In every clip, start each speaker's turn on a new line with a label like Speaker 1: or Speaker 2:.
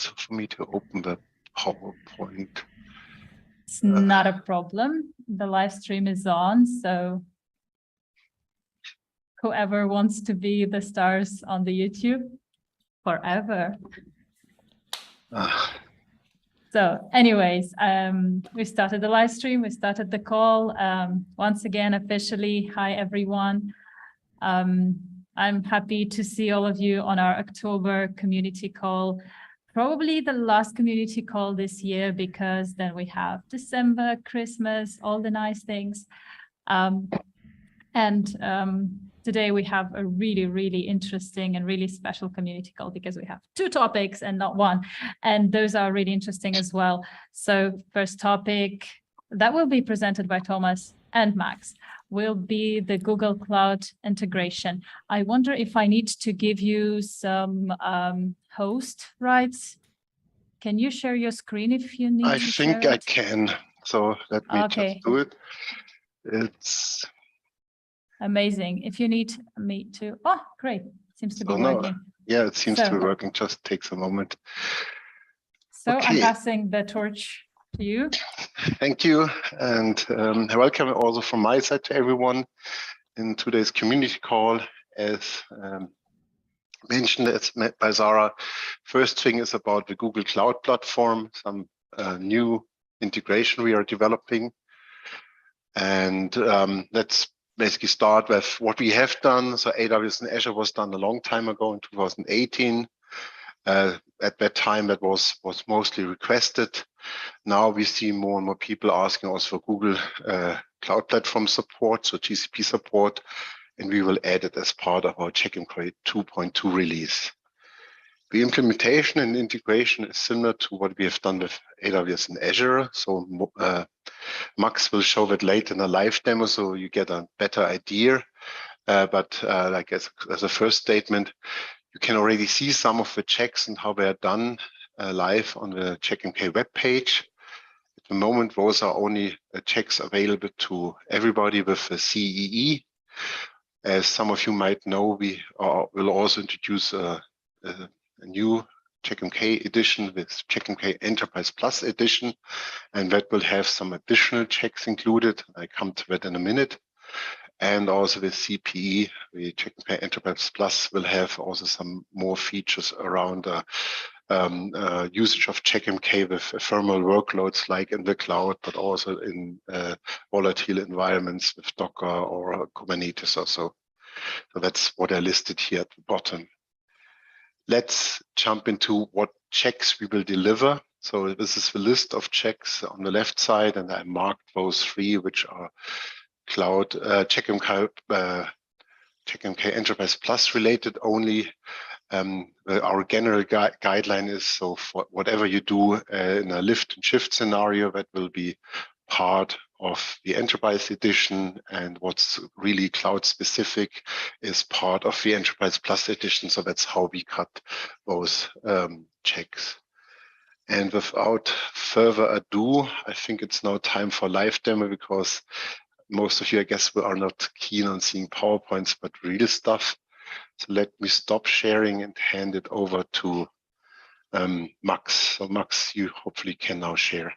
Speaker 1: for me to open the PowerPoint.
Speaker 2: It's not a problem. The live stream is on, so whoever wants to be the stars on the YouTube forever. So anyways, we started the live stream, we started the call. Once again, officially, hi everyone. I'm happy to see all of you on our October community call. Probably the last community call this year, because then we have December, Christmas, all the nice things. Today we have a really, really interesting and really special community call, because we have 2 topics and not 1. And those are really interesting as well. So first topic that will be presented by Thomas and Max will be the Google Cloud integration. I wonder if I need to give you some host rights. Can you share your screen if you need to share it?
Speaker 1: I think I can. So let me just do it. It's
Speaker 2: amazing. If you need me to, oh, great. Seems to be working.
Speaker 1: Yeah, it seems to be working. Just takes a moment.
Speaker 2: So okay. I'm passing the torch to you.
Speaker 1: Thank you. And welcome also from my side to everyone in today's community call. As mentioned by Sarah, first thing is about the Google Cloud Platform, some new integration we are developing. And let's basically start with what we have done. So AWS and Azure was done a long time ago in 2018. At that time, that was mostly requested. Now we see more and more people asking us for Google Cloud Platform support, so GCP support, and we will add it as part of our Checkmk 2.2 release. The implementation and integration is similar to what we have done with AWS and Azure. So Max will show that later in a live demo, so you get a better idea. But like as a first statement, you can already see some of the checks and how they are done live on the Checkmk web page. At the moment, those are only checks available to everybody with a CEE. As some of you might know, we will also introduce a new Checkmk edition with Checkmk Enterprise Plus edition, and that will have some additional checks included. I come to that in a minute. And also with CPE, the Checkmk Enterprise Plus will have also some more features around usage of Checkmk with ephemeral workloads like in the cloud, but also in volatile environments with Docker or Kubernetes or so. So that's what I listed here at the bottom. Let's jump into what checks we will deliver. So this is the list of checks on the left side, and I marked those 3, which are Cloud Checkmk Enterprise Plus related only. Our general guideline is, so for whatever you do in a lift and shift scenario, that will be part of the Enterprise Edition, and what's really cloud specific is part of the Enterprise Plus Edition. So that's how we cut those checks. And without further ado, I think it's now time for live demo, because most of you, I guess, are not keen on seeing PowerPoints, but real stuff. So let me stop sharing and hand it over to Max. So Max, you hopefully can now share.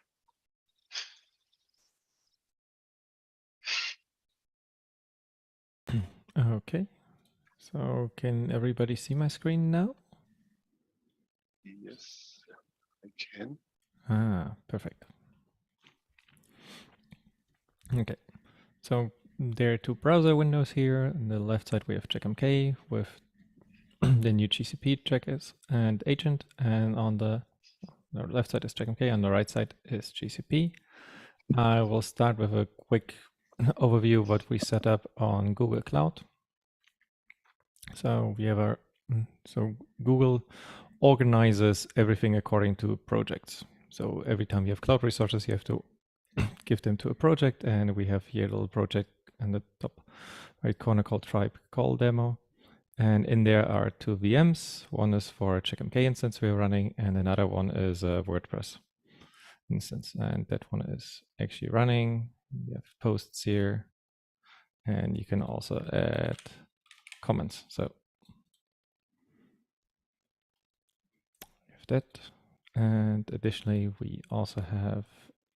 Speaker 3: Okay, so can everybody see my screen now?
Speaker 1: Yes, I can.
Speaker 3: Ah, perfect. Okay, so there are 2 browser windows here. On the left side, we have Checkmk with the new GCP checkers and agent, and on the left side is Checkmk, on the right side is GCP. I will start with a quick overview of what we set up on Google Cloud. So we have Google organizes everything according to projects. So every time you have cloud resources, you have to give them to a project, and we have here a little project in the top right corner called Tribe Call Demo. And in there are 2 VMs. One is for a Checkmk instance we're running, and another one is a WordPress instance. And that one is actually running. You have posts here, and you can also add comments. So you have that. And additionally, we also have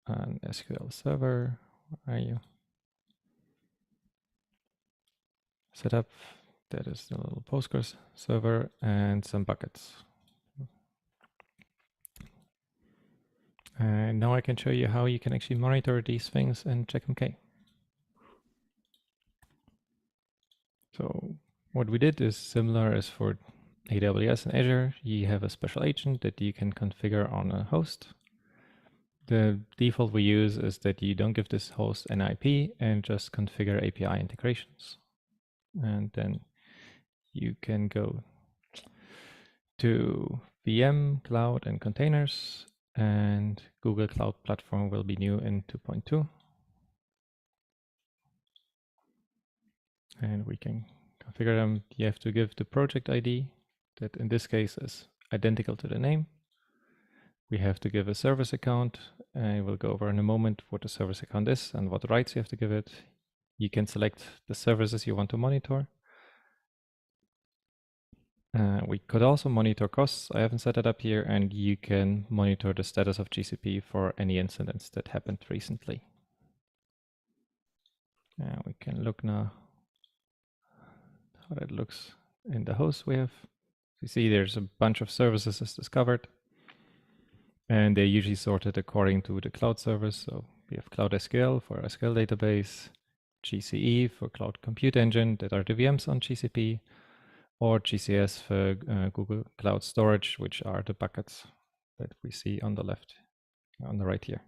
Speaker 3: an SQL server. Where are you? Set up. That is the little Postgres server and some buckets. And now I can show you how you can actually monitor these things in Checkmk. So what we did is similar as for AWS and Azure. You have a special agent that you can configure on a host. The default we use is that you don't give this host an IP and just configure API integrations. And then you can go to VM, cloud, and containers, and Google Cloud Platform will be new in 2.2. And we can configure them. You have to give the project ID that in this case is identical to the name. We have to give a service account. I will go over in a moment what the service account is and what rights you have to give it. You can select the services you want to monitor. We could also monitor costs. I haven't set it up here, and you can monitor the status of GCP for any incidents that happened recently. We can look now how that looks in the host we have. You see there's a bunch of services as discovered, and they're usually sorted according to the cloud service. So we have Cloud SQL for our SQL database, GCE for Cloud Compute Engine that are the VMs on GCP, or GCS for Google Cloud Storage, which are the buckets that we see on the left, on the right here.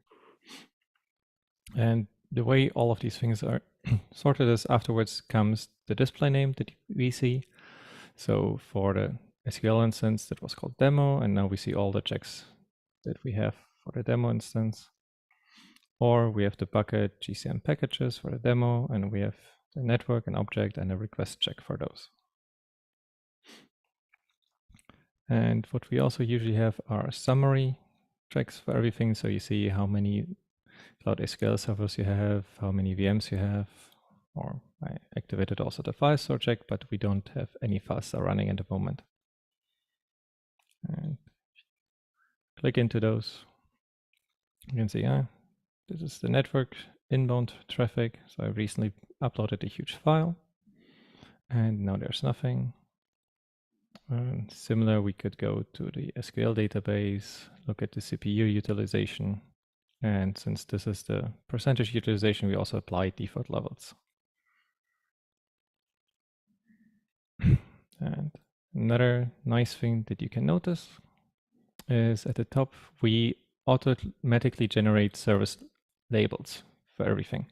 Speaker 3: And the way all of these things are sorted is afterwards comes the display name that we see. So for the SQL instance, that was called demo, and now we see all the checks that we have for the demo instance. Or we have the bucket GCM packages for the demo, and we have the network, an object, and a request check for those. And what we also usually have are summary checks for everything. So you see how many Cloud SQL servers you have, how many VMs you have, or I activated also the file store check, but we don't have any files running at the moment. And click into those. You can see, this is the network inbound traffic. So I recently uploaded a huge file, and now there's nothing. Similar, we could go to the SQL database, look at the CPU utilization. And since this is the percentage utilization, we also apply default levels. And another nice thing that you can notice is at the top, we automatically generate service labels for everything.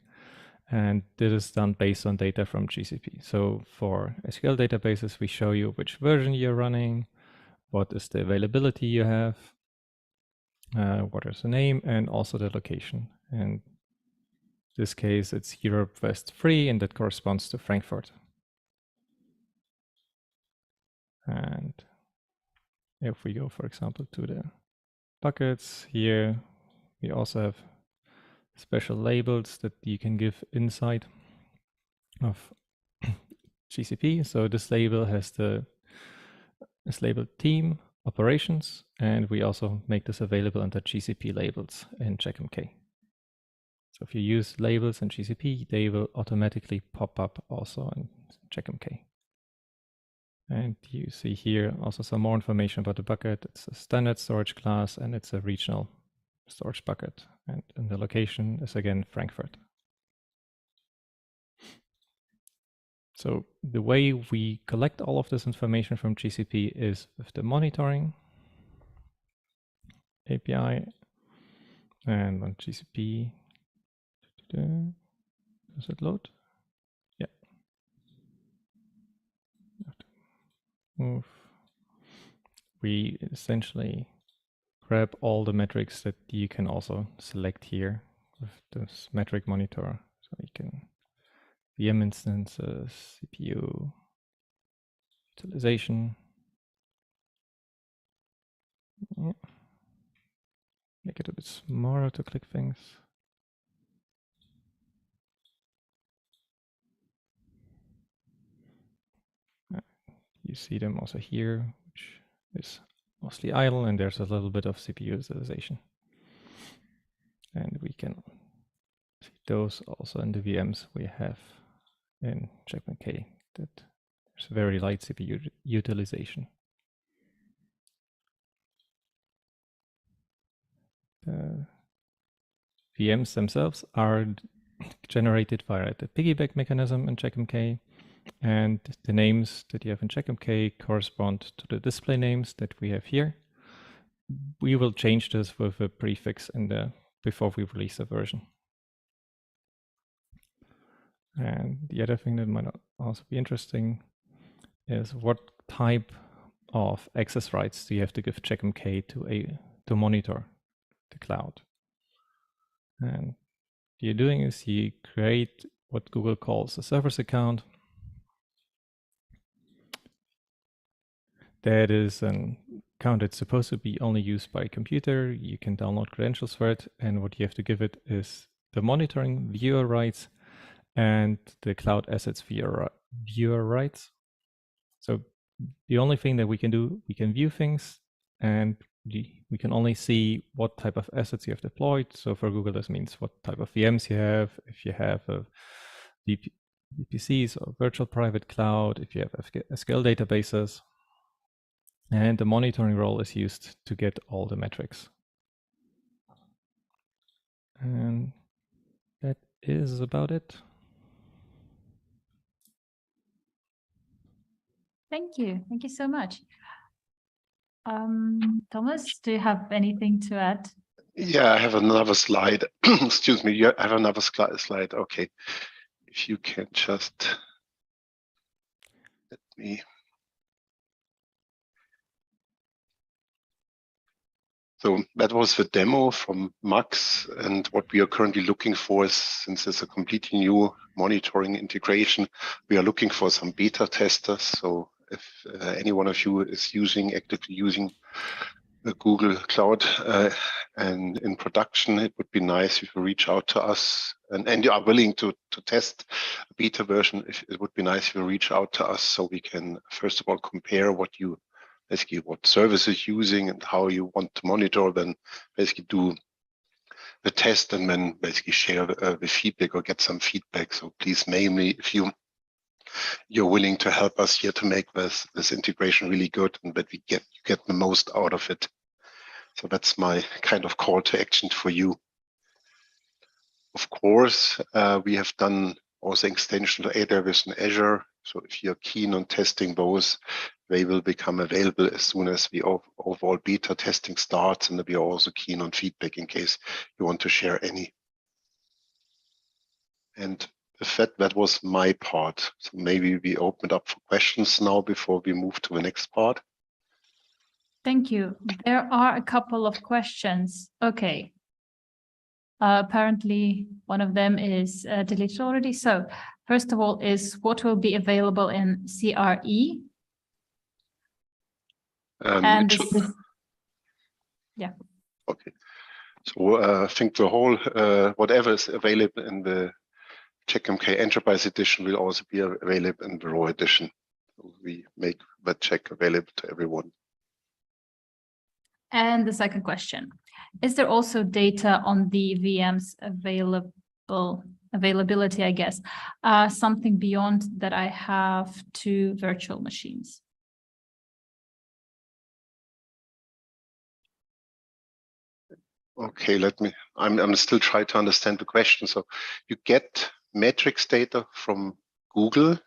Speaker 3: And this is done based on data from GCP. So for SQL databases, we show you which version you're running, what is the availability you have, what is the name, and also the location. And in this case, it's Europe West 3, and that corresponds to Frankfurt. And if we go, for example, to the buckets here, we also have special labels that you can give inside of GCP. So this label has is labeled team operations, and we also make this available under GCP labels in Checkmk. So if you use labels in GCP, they will automatically pop up also in Checkmk. And you see here also some more information about the bucket. It's a standard storage class, and it's a regional storage bucket. And the location is again Frankfurt. So the way we collect all of this information from GCP is with the monitoring API, and on GCP, does it load? Yeah. Move. We essentially grab all the metrics that you can also select here with this metric monitor. So you can VM instances, CPU, utilization. Yeah. Make it a bit smaller to click things. You see them also here, which is mostly idle, and there's a little bit of CPU utilization. And we can see those also in the VMs we have in Checkmk, that there's very light CPU utilization. The VMs themselves are generated via the piggyback mechanism in Checkmk, and the names that you have in Checkmk correspond to the display names that we have here. We will change this with a prefix in the before we release a version. And the other thing that might also be interesting is what type of access rights do you have to give Checkmk to monitor the cloud. And what you're doing is you create what Google calls a service account. That is an account that's supposed to be only used by a computer. You can download credentials for it, and what you have to give it is the monitoring viewer rights and the cloud assets viewer rights. So the only thing that we can do, we can view things, and we can only see what type of assets you have deployed. So for Google, this means what type of VMs you have, if you have VPCs or virtual private cloud, if you have SQL databases. And the monitoring role is used to get all the metrics. And that is about it.
Speaker 2: Thank you. Thank you so much. Thomas, do you have anything to add?
Speaker 1: Yeah, I have another slide. Excuse me, I have another slide. Okay, if you can just let me. So that was the demo from Max, and what we are currently looking for is, since it's a completely new monitoring integration, we are looking for some beta testers. So if any one of you is actively using the Google Cloud and in production, it would be nice if you reach out to us, and you are willing to test a beta version. It would be nice if you reach out to us so we can first of all compare what services using and how you want to monitor, then basically do the test and then basically share the feedback or get some feedback. So please mail me if you're willing to help us here to make this integration really good and that you get the most out of it. So that's my kind of call to action for you. Of course, we have done also extension to AWS and Azure. So if you're keen on testing those, they will become available as soon as the overall beta testing starts, and we are also keen on feedback in case you want to share any. And with that was my part. So maybe we open it up for questions now before we move to the next part.
Speaker 2: Thank you. There are a couple of questions. Okay. Apparently, one of them is deleted already. So first of all is what will be available in CRE? And this is, yeah.
Speaker 1: Okay. So I think the whole, whatever is available in the Checkmk Enterprise Edition will also be available in the Raw Edition. So we make that check available to everyone.
Speaker 2: And the second question, is there also data on the VM's availability, I guess, something beyond that I have 2 virtual machines?
Speaker 1: Okay, I'm still trying to understand the question. So you get metrics data from Google,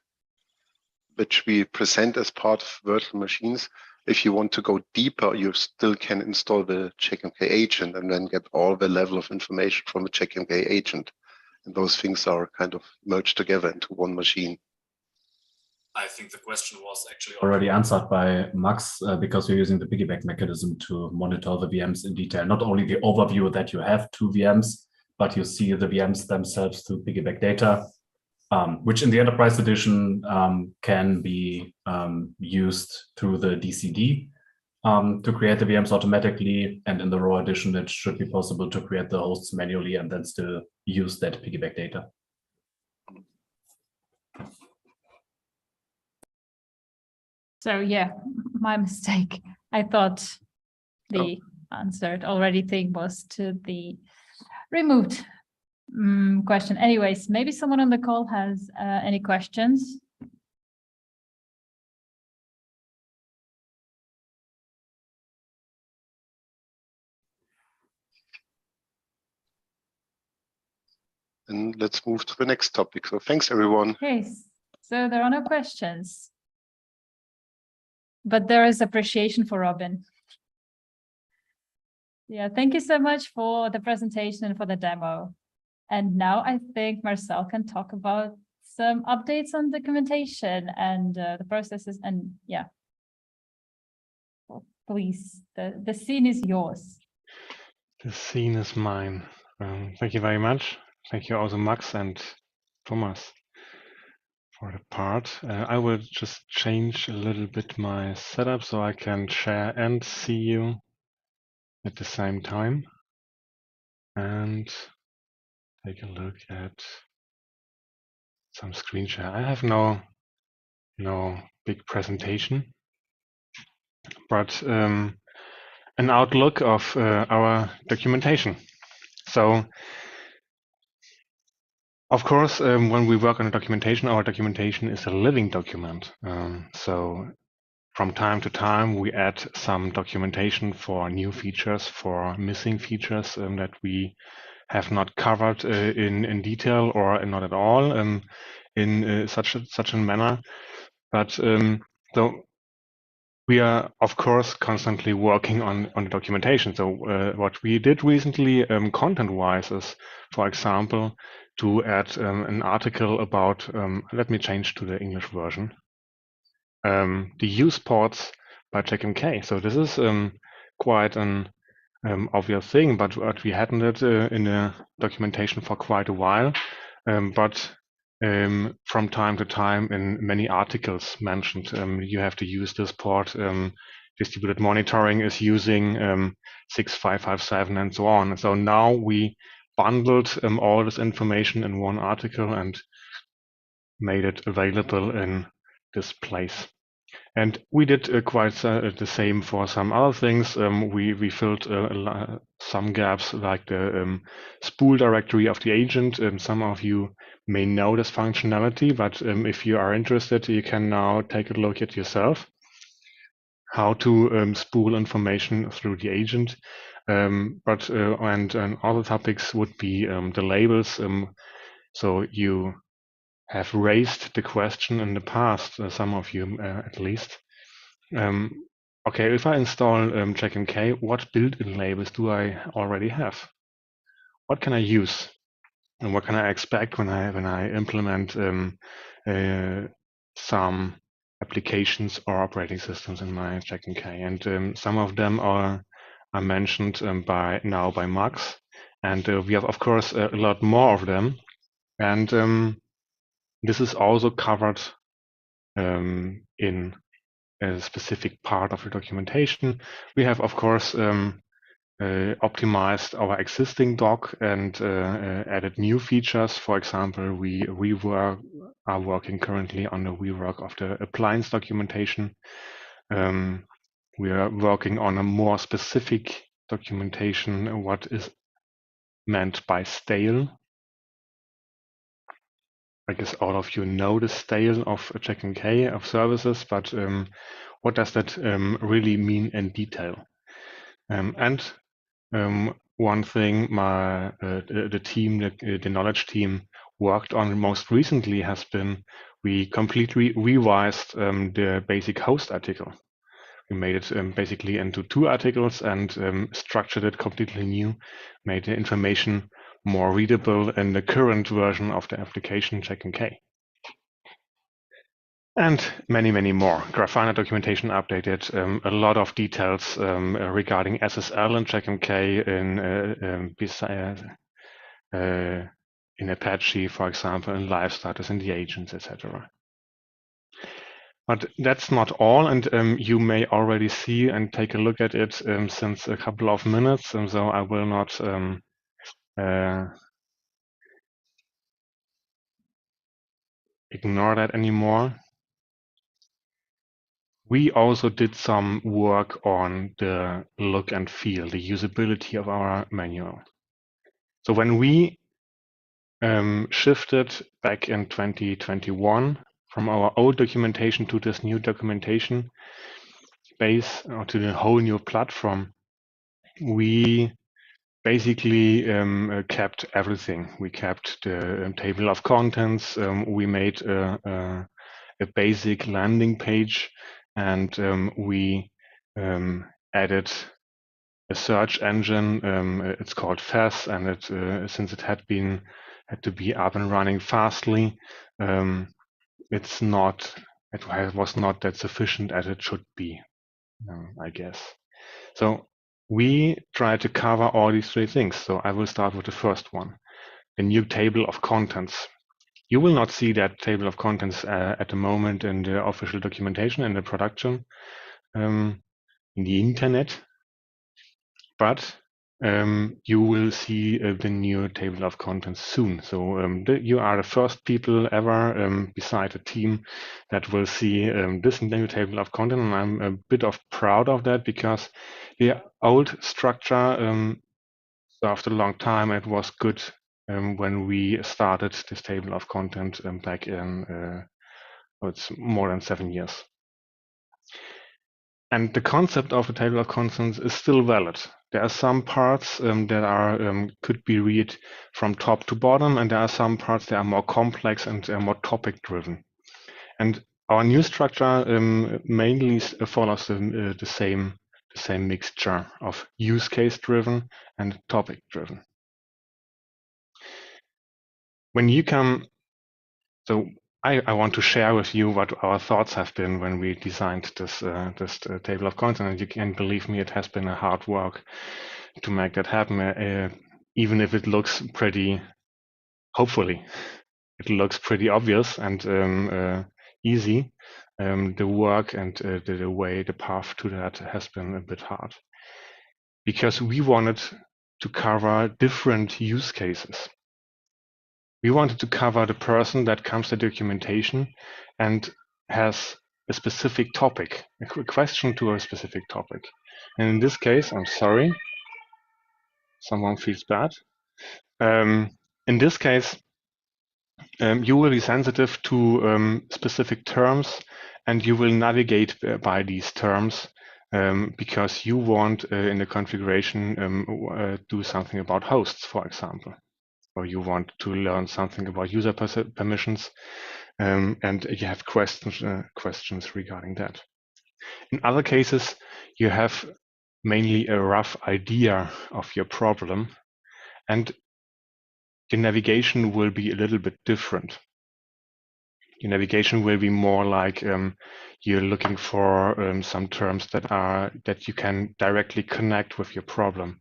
Speaker 1: which we present as part of virtual machines. If you want to go deeper, you still can install the Checkmk agent and then get all the level of information from the Checkmk agent. And those things are kind of merged together into one machine.
Speaker 4: I think the question was actually already answered by Max, because we're using the piggyback mechanism to monitor the VMs in detail. Not only the overview that you have 2 VMs, but you see the VMs themselves through piggyback data, which in the Enterprise Edition can be used through the DCD to create the VMs automatically. And in the Raw Edition, it should be possible to create the hosts manually and then still use that piggyback data.
Speaker 2: So yeah, my mistake. I thought the answered already thing was to the removed question. Anyways, maybe someone on the call has any questions.
Speaker 1: And let's move to the next topic. So thanks, everyone.
Speaker 2: Yes, so there are no questions. But there is appreciation for Robin. Yeah, thank you so much for the presentation and for the demo. And now I think Marcel can talk about some updates on documentation and the processes. And yeah, well, please, the scene is yours.
Speaker 5: The scene is mine. Thank you very much. Thank you also, Max and Thomas, for the part. I will just change a little bit my setup so I can share and see you at the same time. And take a look at some screen share. I have no big presentation, but an outlook of our documentation. So, of course, when we work on a documentation, our documentation is a living document. So from time to time, we add some documentation for new features, for missing features that we have not covered in detail or not at all in such a manner. But so we are, of course, constantly working on the documentation. So what we did recently, content-wise, is, for example, to add an article about. Let me change to the English version. The use ports by Checkmk. So this is quite an obvious thing, but what we hadn't it in the documentation for quite a while. But from time to time, in many articles mentioned, you have to use this port. Distributed monitoring is using 6557 and so on. So now we bundled all this information in one article and made it available in this place. And we did quite the same for some other things. We filled some gaps, like the spool directory of the agent. Some of you may know this functionality, but if you are interested, you can now take a look at yourself how to spool information through the agent. And other topics would be the labels. So you have raised the question in the past, some of you at least. Okay, if I install Checkmk, what built-in labels do I already have? What can I use? And what can I expect when I implement some applications or operating systems in my Checkmk? And some of them are mentioned by Max. And we have, of course, a lot more of them. And this is also covered in a specific part of the documentation. We have, of course, optimized our existing doc and added new features. For example, we are working currently on the rework of the appliance documentation. We are working on a more specific documentation, what is meant by stale. I guess all of you know the stale of Checkmk of services, but what does that really mean in detail? One thing the team, the knowledge team, worked on most recently has been we completely revised the basic host article. We made it basically into 2 articles and structured it completely new, made the information more readable in the current version of the application Checkmk. And many, many more. Grafana documentation updated, a lot of details regarding SSL and Checkmk in Apache, for example, in live status in the agents, etc. But that's not all, and you may already see and take a look at it since a couple of minutes, and so I will not ignore that anymore. we also did some work on the look and feel, the usability of our manual. So when we shifted back in 2021 from our old documentation to this new documentation base, or to the whole new platform, we basically kept everything. We kept the table of contents. We made a basic landing page, and we added a search engine. It's called FAS, and it since it had to be up and running fastly, it was not that sufficient as it should be, I guess. So we try to cover all these three things. So I will start with the first one, the new table of contents. You will not see that table of contents at the moment in the official documentation in the production in the internet, but you will see the new table of contents soon. So you are the first people ever beside a team that will see this new table of content, and I'm a bit proud of that, because the old structure served a long time. It was good when we started this table of content back in it's more than 7 years. And the concept of the table of contents is still valid. There are some parts that are could be read from top to bottom, and there are some parts that are more complex and more topic driven. And our new structure mainly follows the same mixture of use case driven and topic driven. When you come, so I want to share with you what our thoughts have been when we designed this table of content, and you can believe me, it has been a hard work to make that happen. Even if it looks pretty, hopefully, it looks pretty obvious and easy. The work and the path to that has been a bit hard, because we wanted to cover different use cases. We wanted to cover the person that comes to documentation and has a specific topic, a question to a specific topic. And in this case, I'm sorry, someone feels bad. In this case, you will be sensitive to specific terms, and you will navigate by these terms because you want in the configuration do something about hosts, for example. Or you want to learn something about user permissions, and you have questions regarding that. In other cases, you have mainly a rough idea of your problem, and the navigation will be a little bit different. Your navigation will be more like you're looking for some terms that you can directly connect with your problem.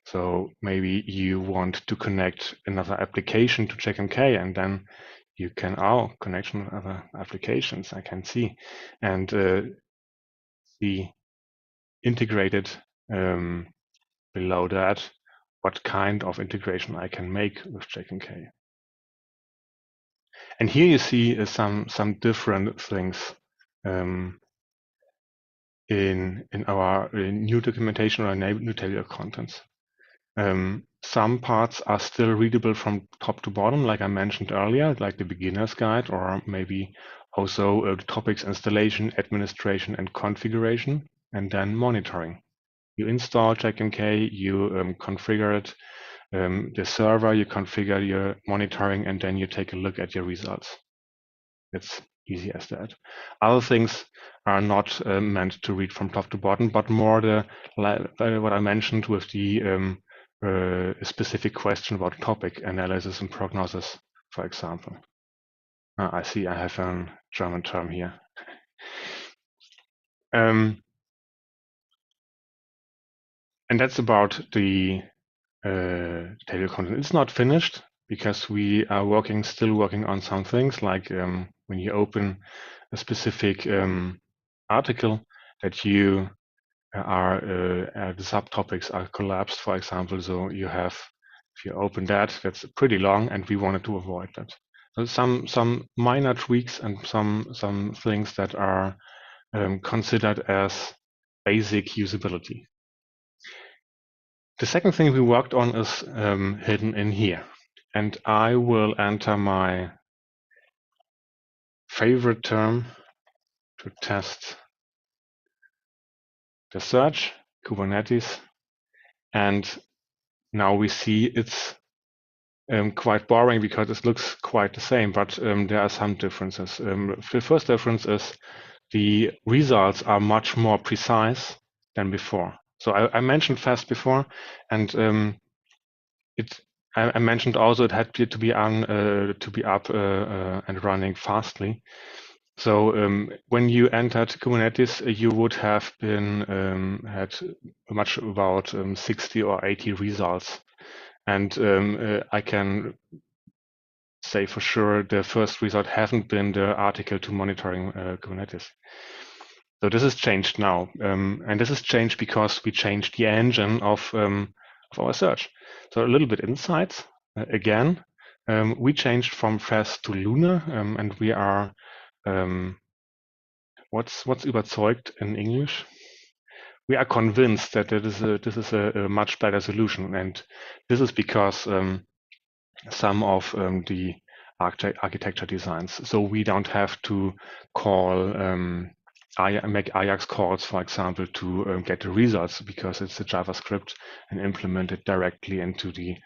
Speaker 5: So maybe you want to connect another application to Checkmk, and then you can, connection with other applications, I can see, and see integrated below that what kind of integration I can make with Checkmk. And here you see some different things in our new documentation or new table of contents. Some parts are still readable from top to bottom, like I mentioned earlier, like the beginner's guide, or maybe also the topics installation, administration, and configuration, and then monitoring. You install Checkmk, you configure it, the server, you configure your monitoring, and then you take a look at your results. It's easy as that. Other things are not meant to read from top to bottom, but more what I mentioned with the a specific question about topic analysis and prognosis, for example. I see I have a German term here. And that's about the table content. It's not finished because we are still working on some things, like when you open a specific article that you the subtopics are collapsed, for example. So you have, if you open that's pretty long, and we wanted to avoid that. So some minor tweaks and some things that are considered as basic usability. The second thing we worked on is hidden in here. And I will enter my favorite term to test the search, Kubernetes. And now we see it's quite boring because it looks quite the same, but there are some differences. The first difference is the results are much more precise than before. So I mentioned fast before, and I mentioned also it had to be up and running fastly. So when you entered Kubernetes, you would have been had much about 60 or 80 results, and I can say for sure the first result hasn't been the article to monitoring Kubernetes. So this has changed now, and this has changed because we changed the engine of our search. So a little bit insights again. We changed from fast to Lunar, and we are what's überzeugt in English? We are convinced that this is a much better solution, and this is because some of the architecture designs. So we don't have to call make Ajax calls, for example, to get the results because it's a JavaScript and implemented directly into the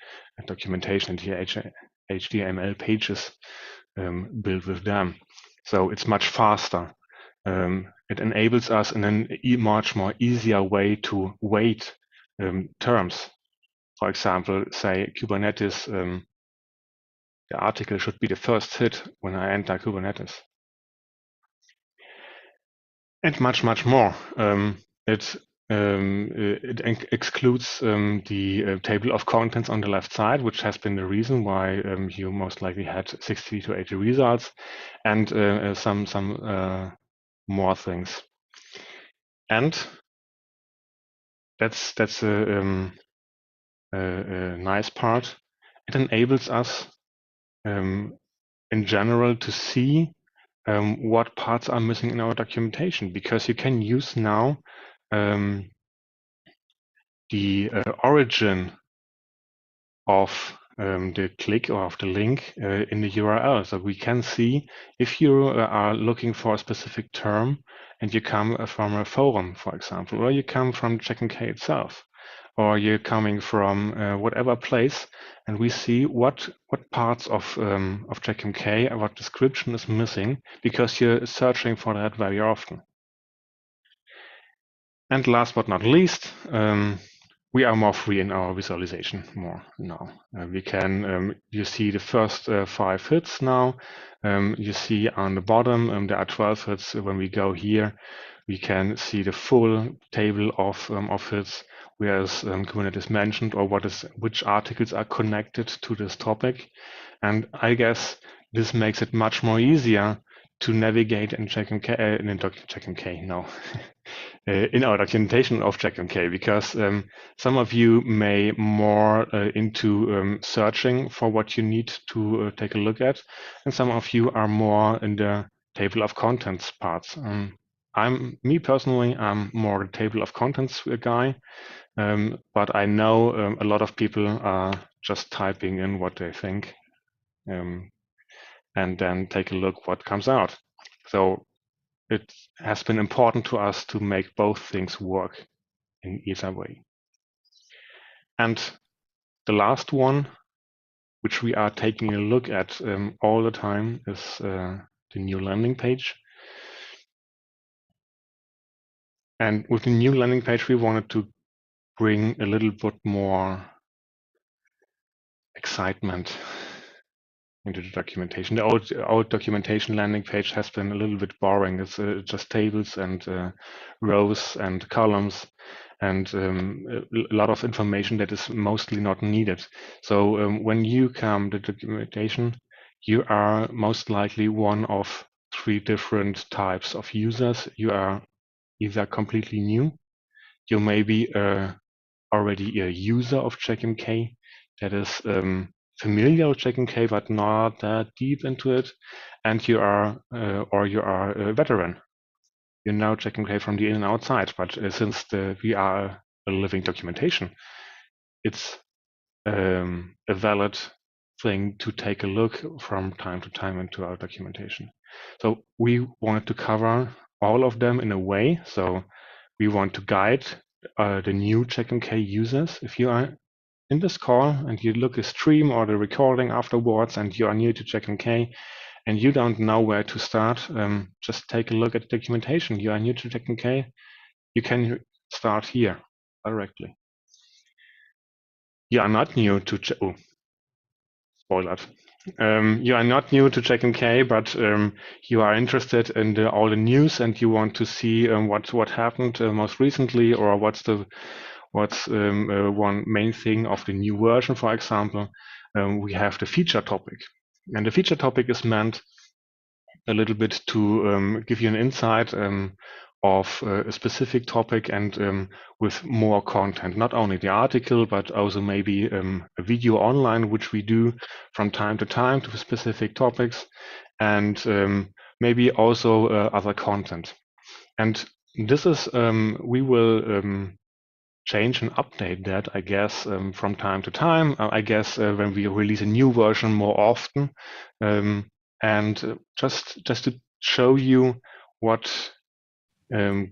Speaker 5: documentation and the HTML pages built with them. So it's much faster. It enables us in a much more easier way to weight terms. For example, say Kubernetes, the article should be the first hit when I enter Kubernetes. And much more. It excludes the table of contents on the left side, which has been the reason why you most likely had 60 to 80 results, and some more things. And that's a nice part. It enables us in general to see what parts are missing in our documentation, because you can use now the origin of the click or of the link in the URL. So we can see if you are looking for a specific term and you come from a forum, for example, or you come from Checkmk itself, or you're coming from whatever place, and we see what parts of Checkmk, what description is missing, because you're searching for that very often. And last but not least, we are more free in our visualization more now. We can, you see the first 5 hits now. You see on the bottom, there are 12 hits. When we go here, we can see the full table of hits, whereas Kubernetes mentioned, or which articles are connected to this topic. And I guess this makes it much more easier to navigate in Checkmk, no. In our documentation of Checkmk, because some of you may more into searching for what you need to take a look at, and some of you are more in the table of contents parts. Me personally, I'm more the table of contents guy, but I know a lot of people are just typing in what they think, and then take a look what comes out. So it has been important to us to make both things work in either way. And the last one, which we are taking a look at all the time, is the new landing page. And with the new landing page, we wanted to bring a little bit more excitement into the documentation. The old documentation landing page has been a little bit boring. It's just tables and rows and columns, and a lot of information that is mostly not needed. So when you come to documentation, you are most likely one of 3 different types of users. You are either completely new, you may be already a user of Checkmk that is familiar with Checkmk but not that deep into it, and you are or you are a veteran. you know Checkmk from the in and outside. But since we are a living documentation, it's a valid thing to take a look from time to time into our documentation. So we wanted to cover all of them in a way. So we want to guide the new Checkmk users. If you are in this call and you look at stream or the recording afterwards and you are new to Checkmk and you don't know where to start, just take a look at the documentation. You are new to Checkmk, you can start here directly. You are not new to spoiled. You are not new to Checkmk, but you are interested in all the news and you want to see what happened most recently, or what's one main thing of the new version, for example. We have the feature topic, and the feature topic is meant a little bit to give you an insight of a specific topic, and with more content, not only the article, but also maybe a video online, which we do from time to time to specific topics, and maybe also other content. And this is, we will change and update that, I guess, from time to time. I guess when we release a new version more often, and just to show you what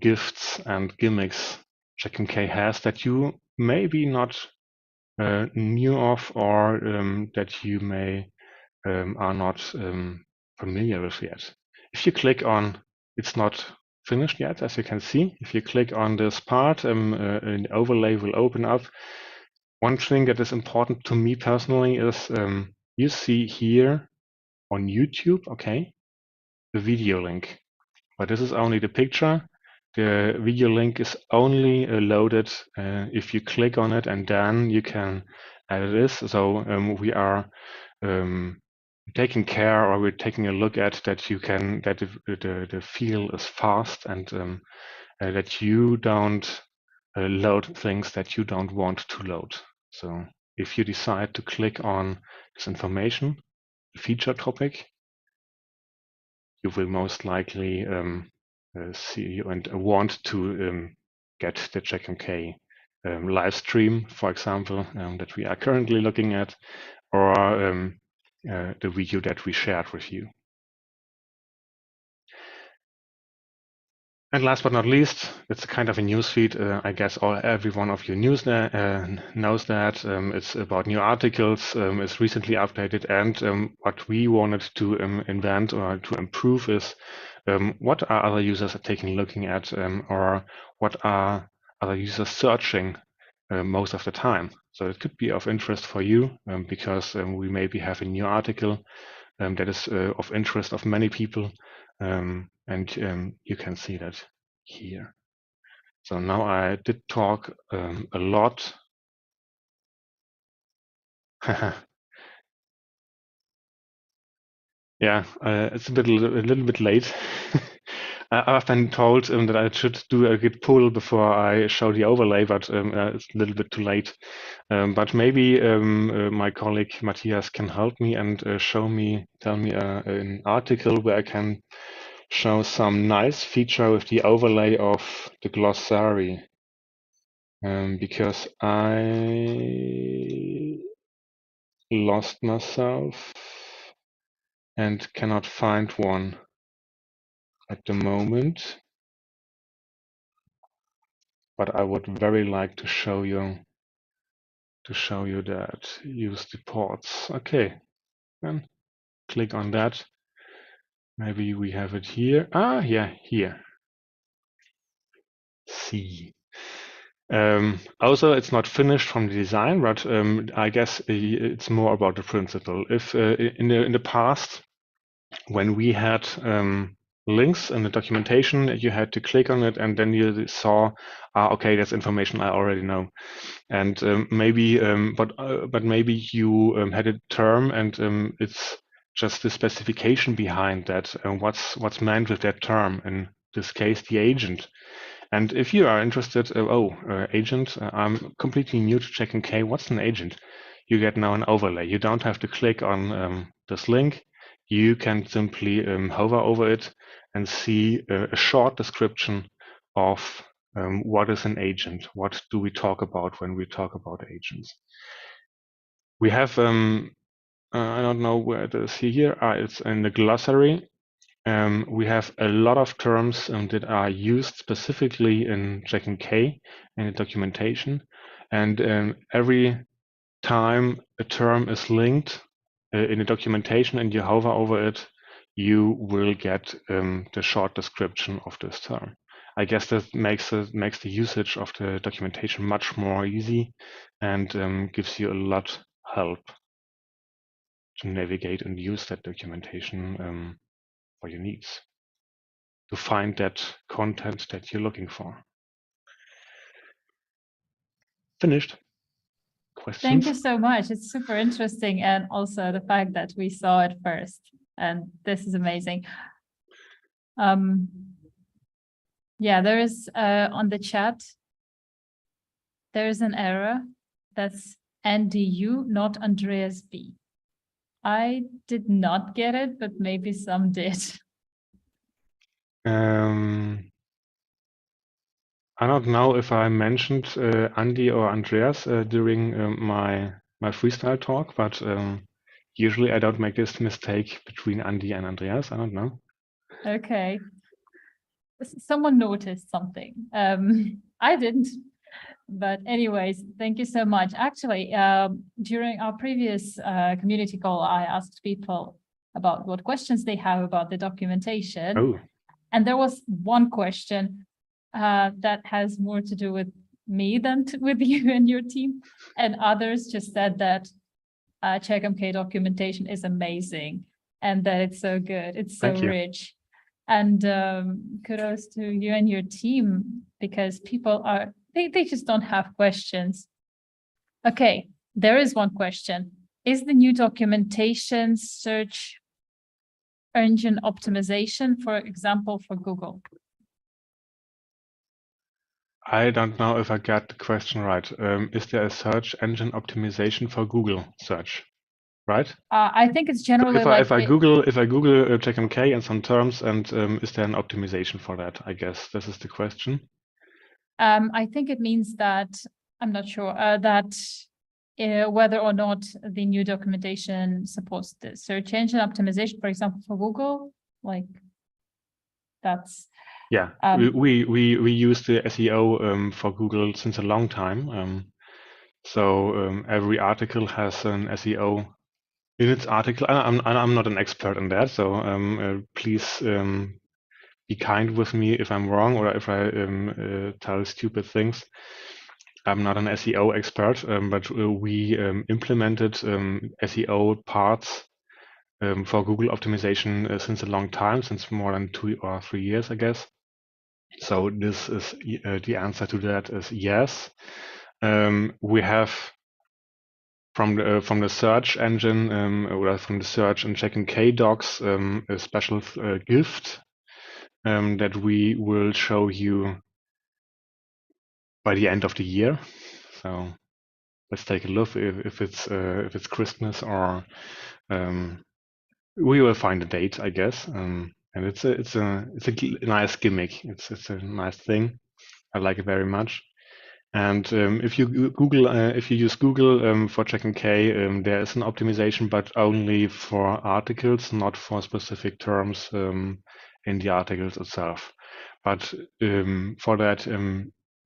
Speaker 5: gifts and gimmicks Checkmk has that you maybe not knew of, or that you may are not familiar with yet. If you click on, it's not finished yet, as you can see. If you click on this part, an overlay will open up. One thing that is important to me personally is you see here on YouTube, okay, the video link. But this is only the picture. The video link is only loaded if you click on it, and then you can edit this. So we are taking care, or we're taking a look at that you can, that the feel is fast, and that you don't load things that you don't want to load. So if you decide to click on this information, the feature topic, you will most likely see and want to get the Checkmk live stream, for example, that we are currently looking at, or the video that we shared with you. And last but not least, it's a kind of a newsfeed. I guess every one of you knows that. It's about new articles. It's recently updated, and what we wanted to invent or to improve is what are other users looking at, or what are other users searching most of the time. So it could be of interest for you, because we maybe have a new article that is of interest of many people. And you can see that here. So now I did talk a lot. Yeah, it's a little bit late. I've been told that I should do a git pull before I show the overlay, but it's a little bit too late. But maybe my colleague Matthias can help me and tell me an article where I can show some nice feature with the overlay of the glossary, because I lost myself and cannot find one at the moment, but I would very like to show you that. Use the ports. Okay, then click on that. Maybe we have it here. Ah, yeah, here. See. Also, it's not finished from the design, but I guess it's more about the principle. If in the past, when we had links in the documentation, you had to click on it, and then you saw, okay, that's information I already know, and maybe, but maybe you had a term, and it's just the specification behind that, and what's meant with that term. In this case, the agent. And if you are interested, agent, I'm completely new to Checkmk. What's an agent? You get now an overlay. You don't have to click on this link. You can simply hover over it, and see a short description of what is an agent, what do we talk about when we talk about agents. We have, I don't know where it is here, it's in the glossary. We have a lot of terms that are used specifically in Checkmk in the documentation, and every time a term is linked in the documentation and you hover over it, you will get the short description of this term. I guess that makes the usage of the documentation much more easy and gives you a lot help to navigate and use that documentation for your needs, to find that content that you're looking for. Finished. Questions?
Speaker 2: Thank you so much. It's super interesting, and also the fact that we saw it first, and this is amazing. Yeah, there is on the chat, there is an error that's NDU, not Andreas B. I did not get it, but maybe some did.
Speaker 5: I don't know if I mentioned Andy or Andreas during my freestyle talk, but usually I don't make this mistake between Andy and Andreas. I don't know.
Speaker 2: Okay. Someone noticed something. I didn't. But anyways, thank you so much. Actually, during our previous community call, I asked people about what questions they have about the documentation.
Speaker 5: Oh.
Speaker 2: And there was one question that has more to do with me than with you and your team. And others just said that Checkmk documentation is amazing and that it's so good. It's so rich. And kudos to you and your team, because people are, they just don't have questions. Okay, there is one question. Is the new documentation search engine optimization, for example, for Google?
Speaker 5: I don't know if I got the question right. Is there a search engine optimization for Google search? Right?
Speaker 2: I think it's generally
Speaker 5: so if I Google Checkmk in some terms, and is there an optimization for that? I guess this is the question.
Speaker 2: I think it means that, I'm not sure, that whether or not the new documentation supports the search engine optimization, for example, for Google, like that's.
Speaker 5: Yeah, we use the SEO for Google since a long time. So every article has an SEO in its article. I'm not an expert in that, so please be kind with me if I'm wrong or if I tell stupid things. I'm not an SEO expert, but we implemented SEO parts for Google optimization since a long time, since more than 2 or 3 years, I guess. So this is the answer to that is yes. We have from the search engine or from the search and Checkmk docs a special gift that we will show you by the end of the year. So let's take a look if it's Christmas or we will find a date, I guess. And it's a nice gimmick. It's a nice thing. I like it very much. And if you use Google for Checkmk, there is an optimization, but only for articles, not for specific terms in the articles itself. But for that,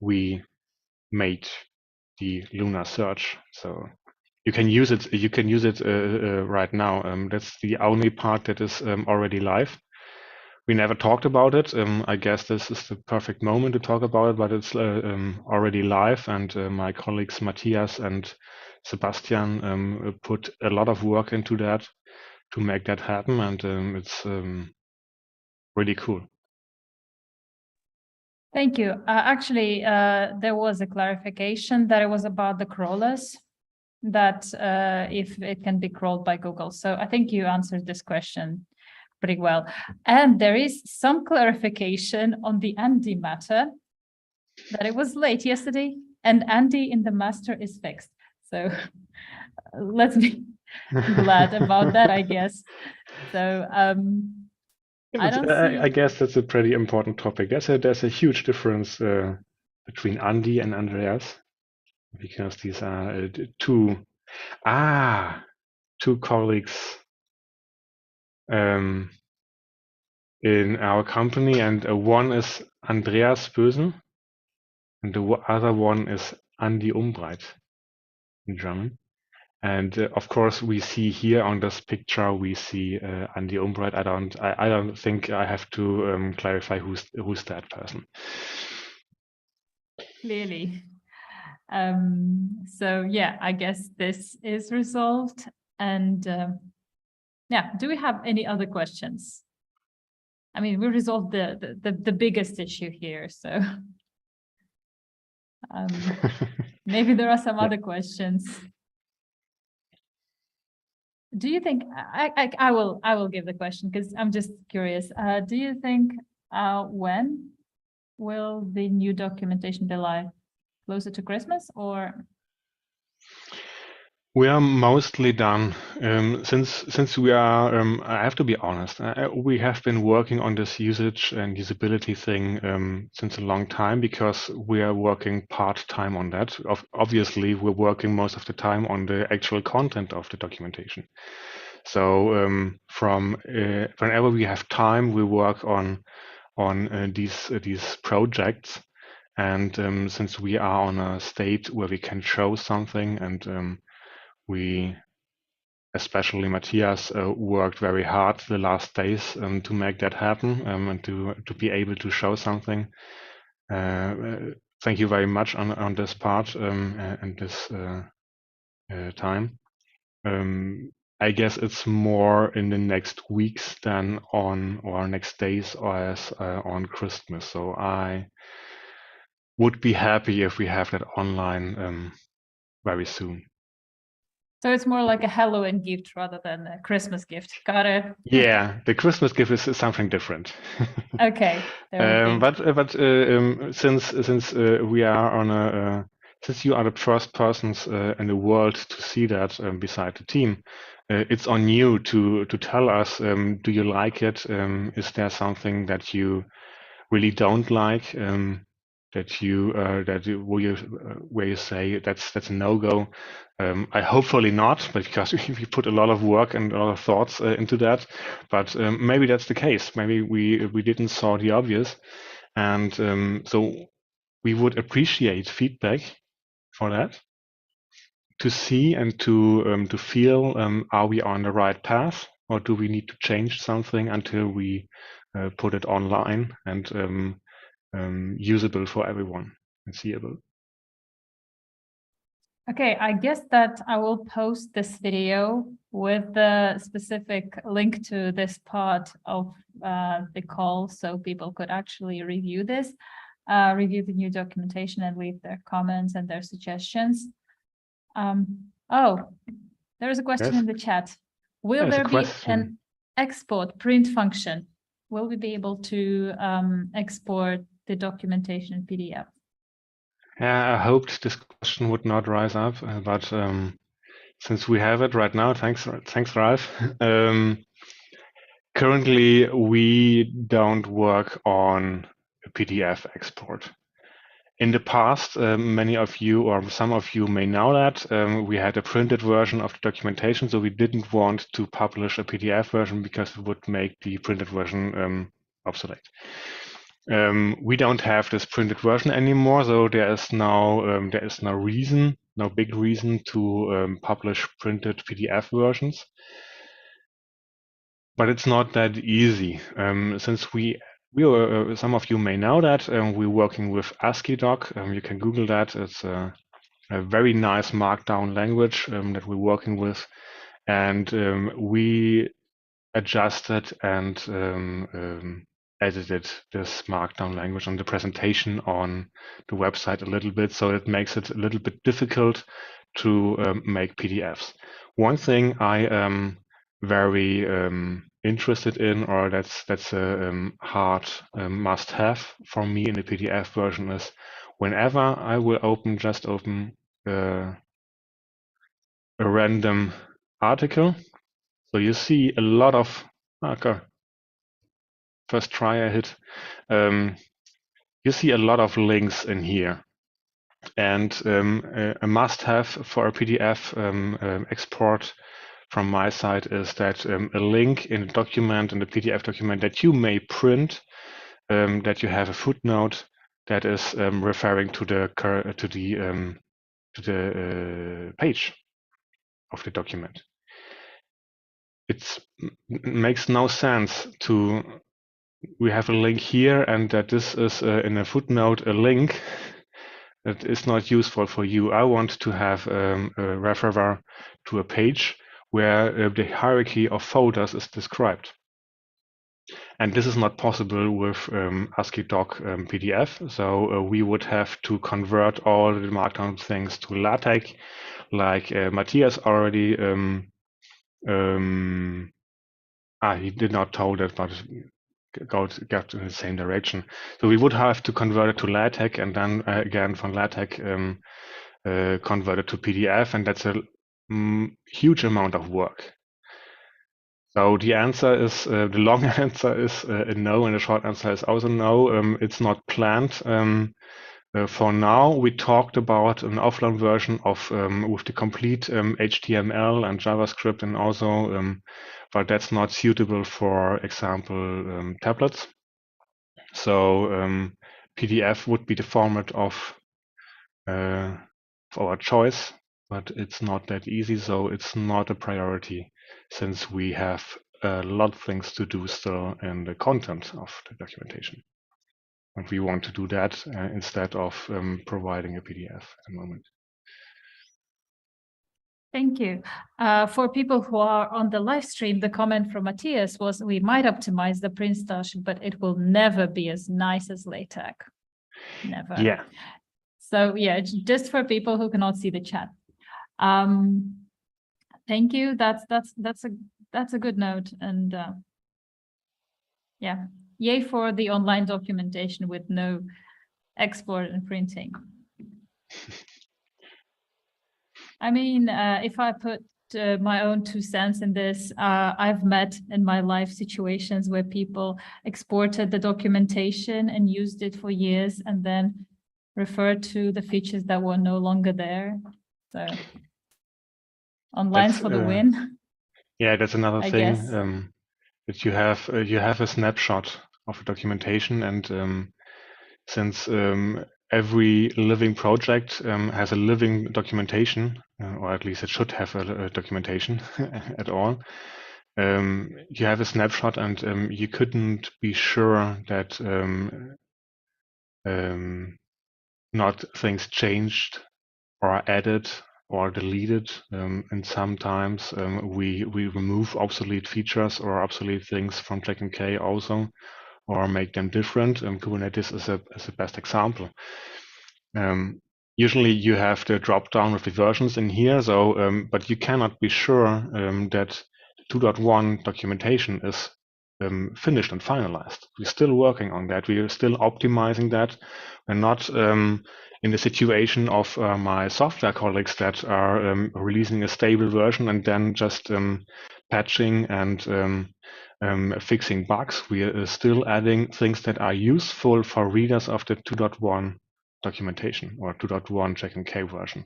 Speaker 5: we made the Luna search, so you can use it. You can use it right now. That's the only part that is already live. We never talked about it. I guess this is the perfect moment to talk about it, but it's already live, and my colleagues Matthias and Sebastian put a lot of work into that to make that happen, and it's really cool.
Speaker 2: Thank you. Actually, there was a clarification that it was about the crawlers, that if it can be crawled by Google. So I think you answered this question pretty well. And there is some clarification on the Andy matter, that it was late yesterday and Andy in the master is fixed. So let's be glad about that, I guess. So I don't see.
Speaker 5: I guess that's a pretty important topic. There's a huge difference between Andy and Andreas, because these are two colleagues in our company, and one is Andreas Bösen, and the other one is Andi Umbreit in German. And of course, we see here on this picture, we see Andi Umbreit. I don't think I have to clarify who's that person.
Speaker 2: Clearly. So yeah, I guess this is resolved. And yeah, do we have any other questions? I mean, we resolved the biggest issue here, so maybe there are some other questions. Do you think I will give the question because I'm just curious. Do you think when will the new documentation be live? Closer to Christmas or?
Speaker 5: We are mostly done. Since we are, I have to be honest, we have been working on this usage and usability thing since a long time, because we are working part-time on that. Obviously, we're working most of the time on the actual content of the documentation. So from whenever we have time, we work on these projects. And since we are on a state where we can show something, and we, especially Matthias, worked very hard the last days to make that happen, and to be able to show something. Thank you very much on this part and this time. I guess it's more in the next weeks than on or next days or as on Christmas. So I would be happy if we have that online very soon.
Speaker 2: So it's more like a Halloween gift rather than a Christmas gift. Got it.
Speaker 5: Yeah, the Christmas gift is something different.
Speaker 2: Okay.
Speaker 5: But since we are on a since you are the first persons in the world to see that beside the team, it's on you to tell us. Do you like it? Is there something that you really don't like? Where you say that's a no-go. I hopefully not, because we put a lot of work and a lot of thoughts into that. But maybe that's the case. Maybe we didn't saw the obvious, and so we would appreciate feedback for that, to see and to feel, are we on the right path, or do we need to change something until we put it online and usable for everyone and seeable.
Speaker 2: Okay, I guess that I will post this video with the specific link to this part of the call, so people could actually review this, review the new documentation and leave their comments and their suggestions. Oh, there is a question in the chat. Will there be an export print function? Will we be able to export the documentation in PDF?
Speaker 5: Yeah, I hoped this question would not rise up, but since we have it right now, thanks, Ralph. Currently, we don't work on a PDF export. In the past, many of you or some of you may know that we had a printed version of the documentation, so we didn't want to publish a PDF version because it would make the printed version obsolete. We don't have this printed version anymore, so there is no big reason to publish printed PDF versions. But it's not that easy, since we were, some of you may know that we're working with AsciiDoc. You can Google that. It's a very nice Markdown language that we're working with, and we adjusted and edited this Markdown language on the presentation on the website a little bit, so it makes it a little bit difficult to make PDFs. One thing I am very interested in, or that's a hard must-have for me in the PDF version, is whenever I will just open a random article. So you see a lot of first try I hit, you see a lot of links in here. And a must-have for a PDF export from my side is that a link in a document, in the PDF document, that you may print, that you have a footnote that is referring to the page of the document. It makes no sense we have a link here and that this is in a footnote a link that is not useful for you. I want to have a referrer to a page where the hierarchy of folders is described. And this is not possible with ASCII doc PDF. So we would have to convert all the markdown things to LaTeX, like Matthias already. He did not told it, but got in the same direction. So we would have to convert it to LaTeX and then again from LaTeX convert it to PDF, and that's a huge amount of work. So the answer is, the long answer is no, and the short answer is also no. It's not planned. For now, we talked about an offline version of with the complete HTML and JavaScript, and also, but that's not suitable for example tablets. So PDF would be the format of our choice, but it's not that easy. So it's not a priority since we have a lot of things to do still in the content of the documentation. And we want to do that instead of providing a PDF at the moment.
Speaker 2: Thank you. For people who are on the live stream, the comment from Matthias was, we might optimize the print stash, but it will never be as nice as LaTeX. Never.
Speaker 5: Yeah.
Speaker 2: So yeah, just for people who cannot see the chat. Thank you. That's a good note. And yeah, yay for the online documentation with no export and printing. I mean, if I put my own 2 cents in this, I've met in my life situations where people exported the documentation and used it for years and then referred to the features that were no longer there. So online's for the win.
Speaker 5: Yeah, that's another
Speaker 2: I
Speaker 5: thing.
Speaker 2: guess.
Speaker 5: That you have a snapshot of the documentation, and since every living project has a living documentation, or at least it should have a documentation at all. You have a snapshot, and you couldn't be sure that not things changed or added or deleted, and sometimes we remove obsolete features or obsolete things from Checkmk also, or make them different. Kubernetes is a best example. Usually you have the drop down with the versions in here, so but you cannot be sure that 2.1 documentation is finished and finalized. We're still working on that. We are still optimizing that. We're not in the situation of my software colleagues that are releasing a stable version and then just patching and fixing bugs. We are still adding things that are useful for readers of the 2.1 documentation or 2.1 Checkmk version.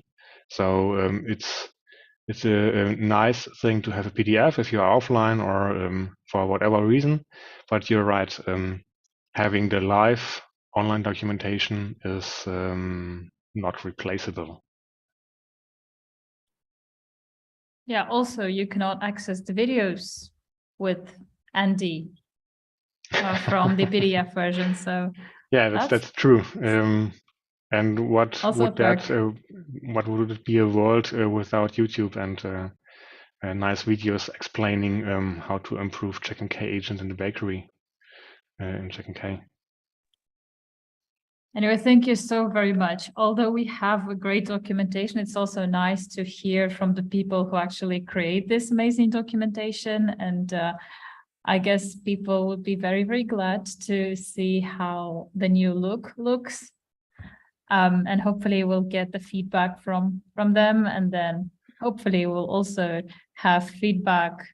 Speaker 5: So it's a nice thing to have a PDF if you are offline or for whatever reason. But you're right, having the live online documentation is not replaceable.
Speaker 2: Yeah, also you cannot access the videos with Andy from the PDF version. So
Speaker 5: yeah, that's true. And what would it be a world without YouTube and nice videos explaining how to improve Checkmk agent in the bakery in Checkmk?
Speaker 2: Anyway, thank you so very much. Although we have a great documentation, it's also nice to hear from the people who actually create this amazing documentation. And I guess people would be very, very glad to see how the new look looks. And hopefully we'll get the feedback from them. And then hopefully we'll also have feedback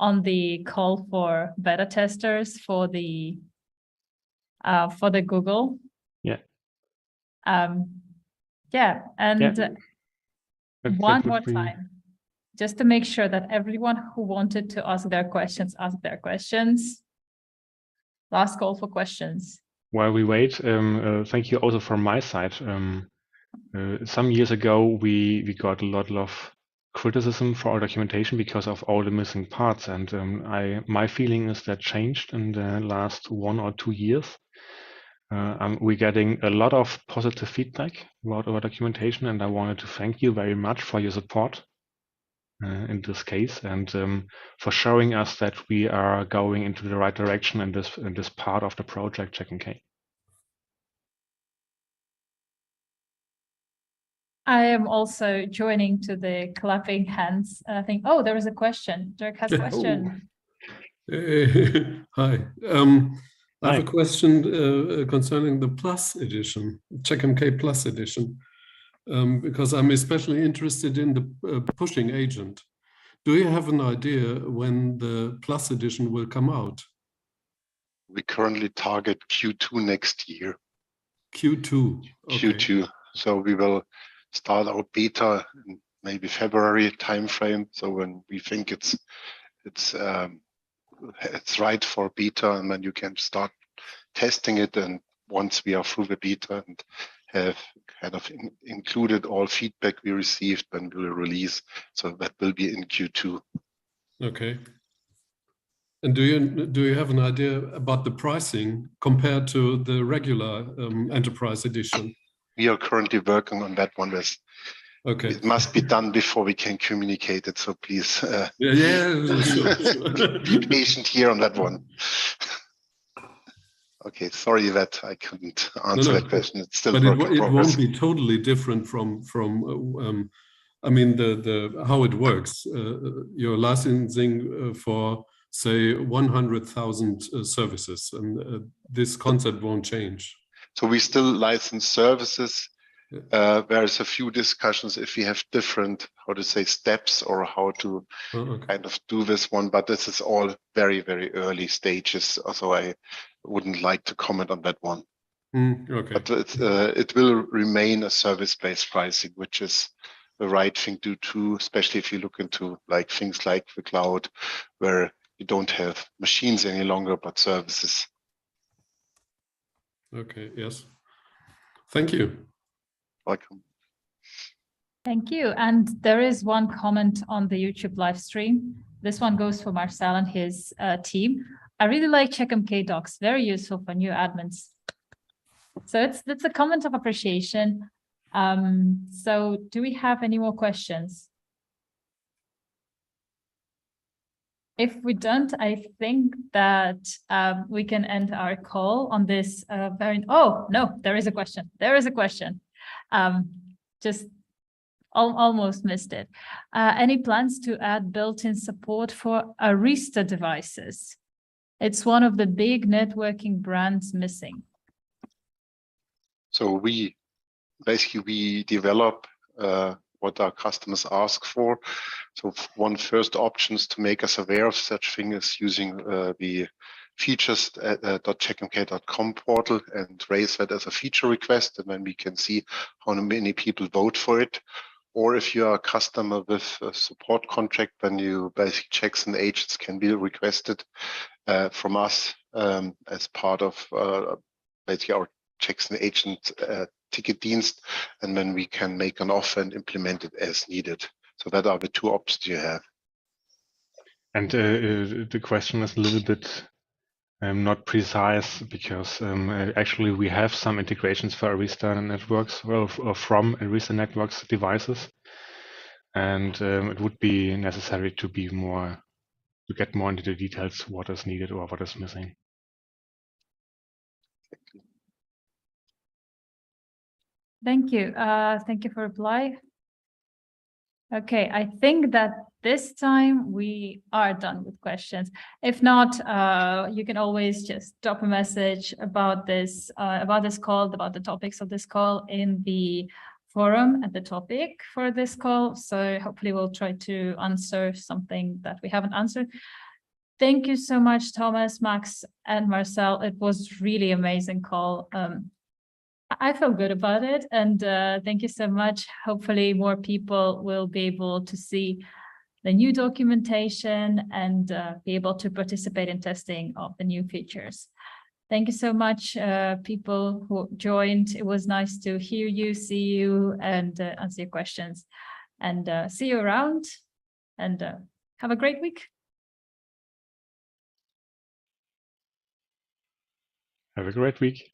Speaker 2: on the call for beta testers for the Google.
Speaker 5: Yeah.
Speaker 2: Yeah, and one more
Speaker 5: be...
Speaker 2: time, just to make sure that everyone who wanted to ask their questions, ask their questions. Last call for questions.
Speaker 5: While we wait, thank you also from my side. Some years ago, we got a lot of criticism for our documentation because of all the missing parts, and my feeling is that changed in the last 1 or 2 years. We're getting a lot of positive feedback about our documentation, and I wanted to thank you very much for your support in this case, and for showing us that we are going into the right direction in this part of the project, Checkmk.
Speaker 2: I am also joining to the clapping hands thing. Oh, there is a question. Dirk has a question.
Speaker 6: Hi. I have a question concerning the Plus edition, Checkmk Plus edition, because I'm especially interested in the pushing agent. Do you have an idea when the Plus edition will come out?
Speaker 1: We currently target Q2 next year.
Speaker 6: Q2. Okay.
Speaker 1: Q2. So we will start our beta in maybe February timeframe. So when we think it's right for beta, and then you can start testing it. And once we are through the beta and have kind of included all feedback we received, then we'll release. So that will be in Q2.
Speaker 6: Okay. And do you have an idea about the pricing compared to the regular enterprise edition?
Speaker 1: We are currently working on that one.
Speaker 6: Okay.
Speaker 1: It must be done before we can communicate it. So please
Speaker 6: sure.
Speaker 1: be patient here on that one. Okay, sorry that I couldn't answer that question. It's still
Speaker 6: but
Speaker 1: work in progress.
Speaker 6: It won't be totally different from I mean the how it works. You're licensing for say 100,000 services, and this concept won't change.
Speaker 1: So we still license services. There's a few discussions if we have different, how to say, steps or how to kind of do this one, but this is all very, very early stages. So I wouldn't like to comment on that one.
Speaker 6: Okay.
Speaker 1: But it will remain a service-based pricing, which is the right thing to do, especially if you look into like things like the cloud, where you don't have machines any longer, but services.
Speaker 6: Okay, yes. Thank you.
Speaker 1: Welcome.
Speaker 2: Thank you. And there is one comment on the YouTube live stream. This one goes for Marcel and his team. I really like Checkmk docs, very useful for new admins. So it's a comment of appreciation. So do we have any more questions? If we don't, I think that we can end our call on this oh, no, there is a question. There is a question. Just almost missed it. Any plans to add built-in support for Arista devices? It's one of the big networking brands missing.
Speaker 1: So we develop what our customers ask for. So one first option is to make us aware of such thing is using the features at .checkmk.com portal and raise that as a feature request, and then we can see how many people vote for it. Or if you are a customer with a support contract, then you basically checks and agents can be requested from us as part of basically our checks and agent ticket dienst, and then we can make an offer and implement it as needed. So that are the two options you have.
Speaker 5: And the question is a little bit not precise because actually we have some integrations for Arista networks, or from Arista networks devices, and it would be necessary to get more into the details what is needed or what is missing.
Speaker 2: Thank you. Thank you for reply. Okay, I think that this time we are done with questions. If not, you can always just drop a message about this call, about the topics of this call in the forum at the topic for this call. So hopefully we'll try to answer something that we haven't answered. Thank you so much, Thomas, Max, and Marcel. It was really amazing call. I feel good about it, and thank you so much. Hopefully more people will be able to see the new documentation and be able to participate in testing of the new features. Thank you so much, people who joined. It was nice to hear you, see you, and answer your questions. And see you around, and have a great week.
Speaker 5: Have a great week.